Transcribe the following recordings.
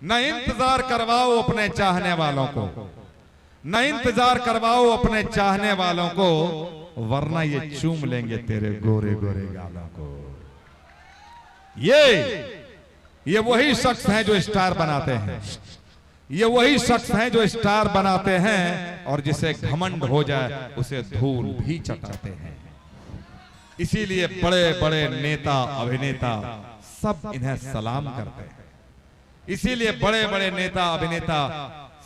न इंतजार करवाओ अपने चाहने वालों को, न इंतजार करवाओ अपने चाहने वालों को, वरना ये चूम लेंगे तेरे गोरे गोरे गालों को। ये वही शख्स हैं जो स्टार बनाते हैं, ये वही शख्स हैं जो स्टार बनाते हैं, और जिसे घमंड हो जाए उसे धूल भी चटाते हैं। इसीलिए बड़े बड़े नेता अभिनेता सब इन्हें सलाम करते हैं, इसीलिए बड़े बड़े नेता अभिनेता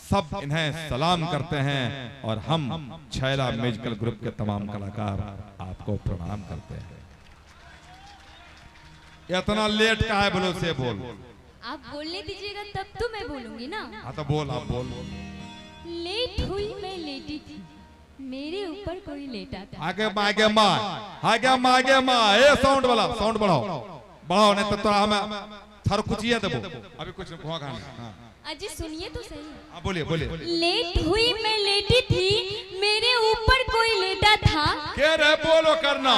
सब इन्हें सलाम करते हैं। और हम छैला म्यूजिकल ग्रुप के तमाम कलाकार आपको प्रणाम करते हैं। इतना लेट का है, बोलो से बोल। आप बोलने दीजिएगा तब तो मैं बोलूंगी ना। हाँ तो बोल, आप बोल। लेट हुई मैं लेटी थी, मेरे ऊपर कोई लेटा था। आगे मागे माँ, आगे मागे माँ, ए साउंड वाला साउंड बढ़ाओ, बढ़ाओ नहीं तो हमें थर कुचिया दबो। अभी कुछ हुआ खाने। अजी सुनिए तो सही। हाँ बोलिए बोलिए। लेट हुई मैं लेटी थी, मेरे ऊपर कोई लेटा था। कह रहे बोलो करना,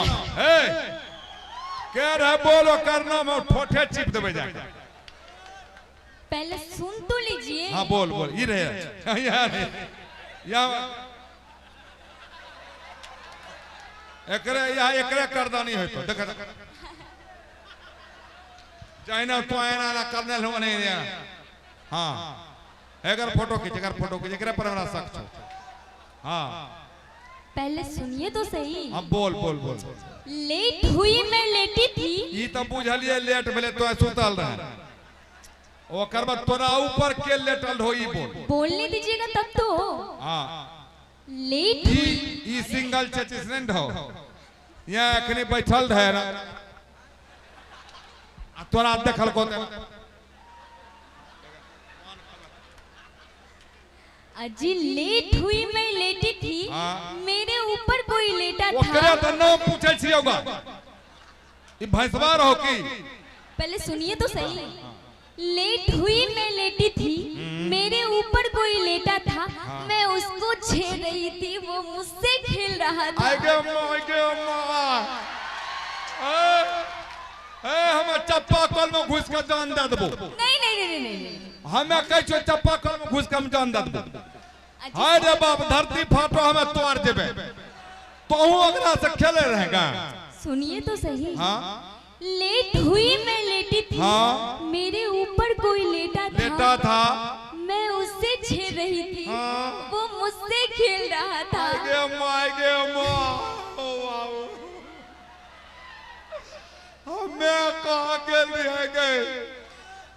कह रहे बोलो करना, मैं ठोठे चिप देवे जाके। पहले सुन तो लीजिए। हाँ बोल बोल, ये रहे यहाँ एकरे करदा नहीं है तो देखा चाइना तो आना ना करने लोग नहीं दिया। हाँ अगर फोटो खींच एकरे पर मेरा शक छो। हाँ पहले सुनिए तो सही। हाँ बोल बोल बोल। लेट हुई मैं लेटी थी। ये तो बुझलिए लेट भेले तो सुतल रहे, ओ करबा तोरा ऊपर के लेटल होई बोल। बोलने दीजिएगा तब तो। हाँ लेट ई सिंगल चेचिसनेंट हो, यहाँ अखनी बैठल रहे ना, तोरा देखल को अजी लेट हुई मैं लेटी थी, मेरे ऊपर कोई लेटा था। ओकरे तो नाम पूछे छी होगा, ई भैंसवार हो की। पहले सुनिए तो सही। लेट हुई मैं लेटी थी, मेरे ऊपर कोई लेटा था। मैं उसको छेड़ रही थी, वो मुझसे खेल रहा था। आगे अम्मा हमें चप्पा कल में घुस के जान दे देबो। नहीं नहीं नहीं नहीं नहीं, हमें कह छो चप्पा कल में घुस के हम जान दे देबो। हाय रे बाप, धरती फाटो हमें तोड़ देबे, तो हूं अगला से खेले रहेगा। सुनिए तो सही। हाँ लेट हुई मैं लेटी थी, मेरे ऊपर कोई लेटा था। मैं उससे छेड़ रही थी, वो मुझसे खेल रहा था। हमें कहा के लिए गए,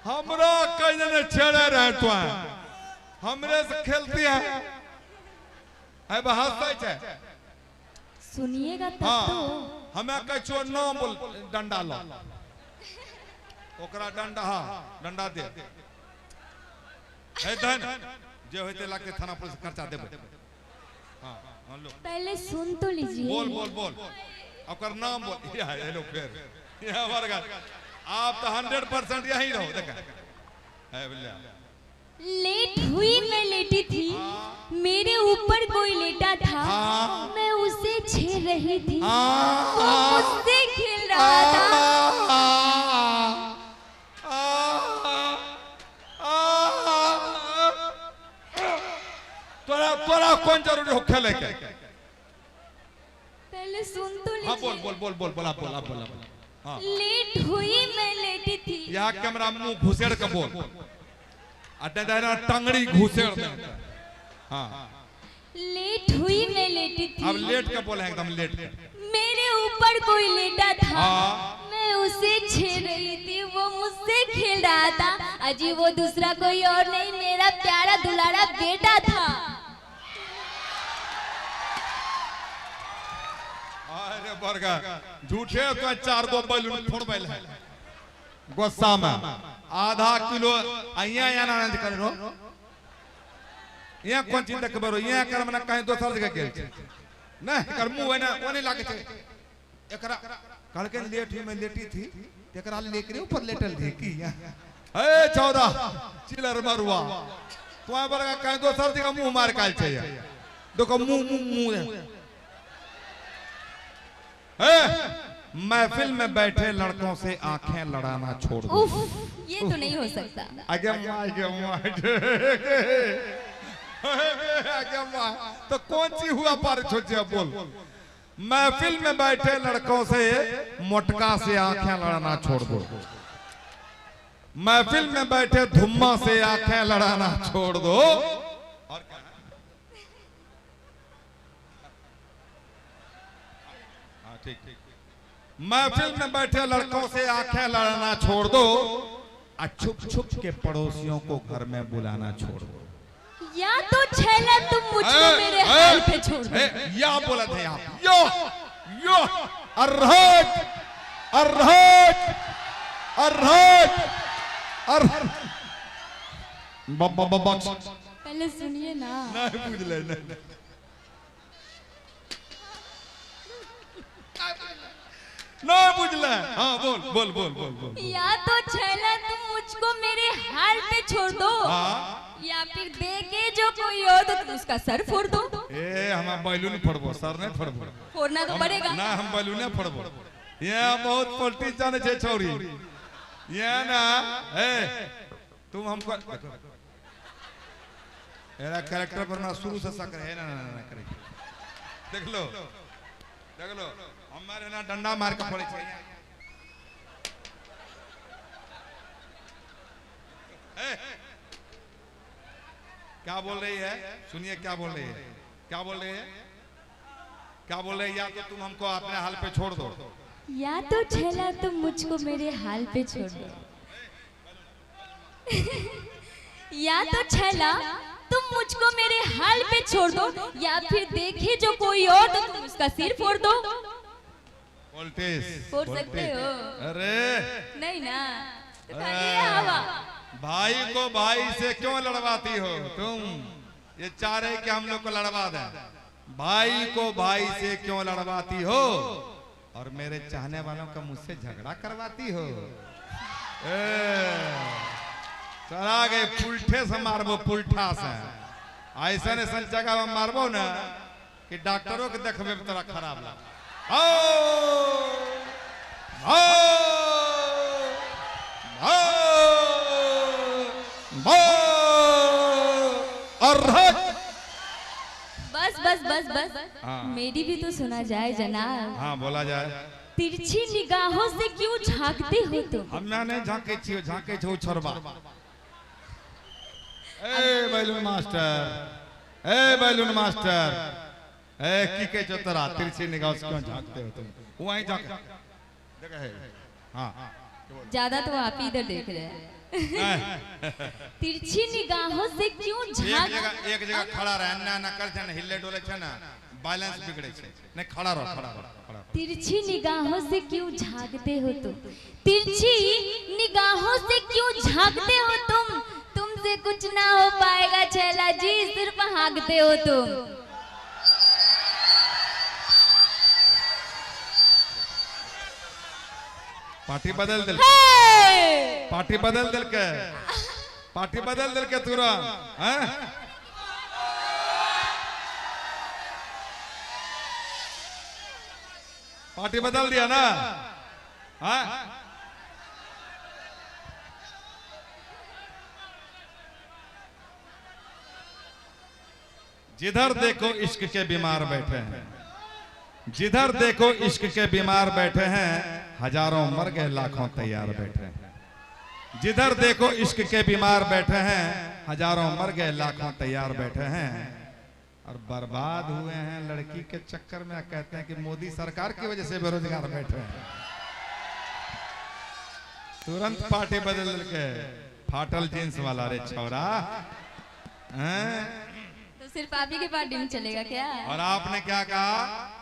हमरा कहीं ने छेड़े रहे तो हमरे से खेलती है। है बहास है। सुनिएगा तब तो। हमें कह छो नाम बोल, डंडा लो ओकरा डंडा। हाँ डंडा दे धन जे होते लगते थाना पुलिस खर्चा देबे। हाँ लो पहले सुन तो लीजिए। बोल बोल बोल, ओकर नाम बोल। हेलो फिर यह वर्ग आप तो 100% यहीं रहो। देखा है बोलिया। लेट हुई मैं लेटी थी, मेरे ऊपर कोई लेटा था। मैं उसे छेड़ रही थी, वो मुझसे खेल रहा था। तोरा कौन जरूरी हो खेले के? पहले सुन तो लीजिए। हाँ बोल बोल बोल बोल बोला बोला बोला। हाँ लेट हुई मैं लेटी थी। यहाँ कैमरा मुंह घुसेड़ के बोल, टंगड़ी घुसेड़ दे। हाँ लेट हुई मैं लेटी थी। अब लेट के बोले एकदम लेट। मेरे ऊपर कोई लेटा था। मैं उसे छेड़ रही थी, वो मुझसे खेल रहा था। अजी वो दूसरा कोई और नहीं, मेरा प्यारा दुलारा बेटा था। अरे बरगा झूठे तो 4 गो बैलून फोड़बैल है गुस्सा में। आधा किलो अइया या ना करो, यहाँ कौन चीज देख बरो, यहाँ कर मना कहीं दोसर जगह गेल नहीं कर मुंह है ना ओने लागे छे। एकरा कल के लेट ही में लेटी थी, एकरा लेकरे ऊपर लेटल थी की। ए 14 चिलर मरुआ तो बरगा कहीं दोसर जगह मुंह मार काल छे। देखो मुंह मुंह महफिल में बैठे लड़कों से आंखें लड़ाना छोड़ दो। उफ, ये तो नहीं हो सकता। तो कौन सी हुआ पर छोचे बोल। महफिल में बैठे लड़कों से मोटका से आंखें लड़ाना छोड़ दो। महफिल में बैठे धुम्मा से आंखें लड़ाना छोड़ दो। और क्या? हाँ ठीक ठीक। महफिल में बैठे लड़कों से आंखें लड़ाना छोड़ दो और छुप छुप के पड़ोसियों को घर में बुलाना छोड़ दो। या तो छैला तुम मुझको मेरे हाल पे छोड़ दो। या बोला थे आप यो यो अर्हत अर्हत अर्हत अर्हत पहले सुनिए ना। नहीं बुझ ले नहीं। नहीं बुझला। हाँ बोल बोल बोल बोल बोल। या तो छैला तुम मुझको मेरे हाल पे छोड़ दो। हाँ? या फिर देखे जो कोई और तो तुम उसका सर फोड़ दो। ए हम बैलून फोड़बो सर नहीं फोड़बो। फोड़ना तो पड़ेगा ना हम बैलून फोड़बो। ये बहुत पलटी जाने छे छोरी। ये ना ए तुम हमको मेरा कैरेक्टर बनना शुरू से सकर है ना ना करे। देख लो हमारे ना डंडा मार के पड़े छे। क्या बोल रही है? सुनिए क्या बोल रही है? क्या बोल रही है? क्या बोल रही है? या तो तुम हमको अपने हाल पे छोड़ दो। या तो छैला तुम मुझको मेरे हाल पे छोड़ दो। या तो छैला तुम मुझको मेरे हाल पे छोड़ दो या फिर देखे जो कोई और तो तुम उसका सिर फोड़ दो। फोड़ सकते हो? अरे नहीं ना, तो खाली है हवा। भाई को भाई से क्यों लड़वाती हो तुम? ये चाह रहे कि हम लोग को लड़वा दें। भाई को भाई से क्यों लड़वाती हो और मेरे चाहने वालों का मुझसे झगड़ा करवाती हो? चला गए पुलठे से मारबो पुलठा से। ऐसा ऐसा जगह में मारबो ना कि डॉक्टरों के देखबे में तोरा खराब लगा। बस बस बस बस मेरी भी तो सुना जाए जनाब। हाँ बोला जाए। तिरछी निगाहों से क्यों झांकते हो तुम? हम नहीं झांके छियो, झांके छो छोरबा। ए बैलून मास्टर, ए बैलून मास्टर, ए की के जो तोरा तिरछी निगाह से क्यों झांकते हो तुम? वहीं झांक देखा है। हाँ ज्यादा तो आप ही इधर देख रहे हैं। तिरछी निगाहों से क्यों झांक? एक जगह खड़ा रहे ना ना कर छन हिले डोले छन बैलेंस बिगड़े छे। नहीं खड़ा रहो खड़ा रहो। तिरछी निगाहों से क्यों झांकते हो तुम? तिरछी निगाहों से क्यों झांकते हो तुम? तुमसे कुछ ना हो पाएगा छैला जी, सिर्फ हाँकते हो तुम। पार्टी बदल दिल, पार्टी बदल दिल के, पार्टी बदल दिल के तुरंत। हैं? पार्टी बदल दिया ना? हाँ? जिधर देखो इश्क के बीमार बैठे हैं, जिधर देखो इश्क के बीमार बैठे हैं, हजारों मर गए लाखों तैयार बैठे हैं। जिधर देखो इश्क के बीमार बैठे हैं, हजारों मर गए लाखों तैयार बैठे हैं और बर्बाद हुए हैं लड़की के चक्कर में। कहते हैं कि मोदी सरकार की वजह से बेरोजगार बैठे हैं। तुरंत पार्टी बदल के फाटल जींस वाला रे छोरा। तो सिर्फ आप ही की पार्टी में चलेगा क्या? और आपने क्या कहा?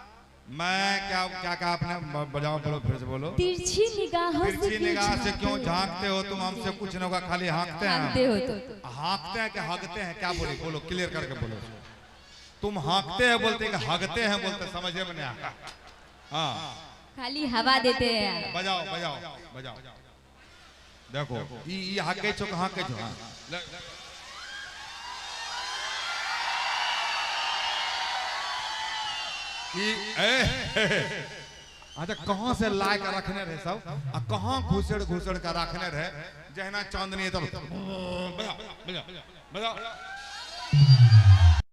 मैं क्या क्या कहा आपने? बजाओ बोलो फिर से बोलो। तिरछी निगाहों से तिरछी निगाह से क्यों झांकते हो तुम? हमसे कुछ नहीं होगा, खाली हाँकते हैं। हाँकते हो तो हाँकते हैं कि हगते हैं? क्या बोले? बोलो क्लियर करके बोलो। तुम हाँकते हैं बोलते कि हगते हैं बोलते? समझे में नहीं आया। हाँ खाली हवा देते हैं। बजाओ बजाओ बजाओ। देखो ये हाके छो कहाँ के छो? अच्छा कहाँ से लाए कर रखने रहे सब आ कहाँ घुसड़ का रखने रहे जहना चांदनी तब बजा बजा बजा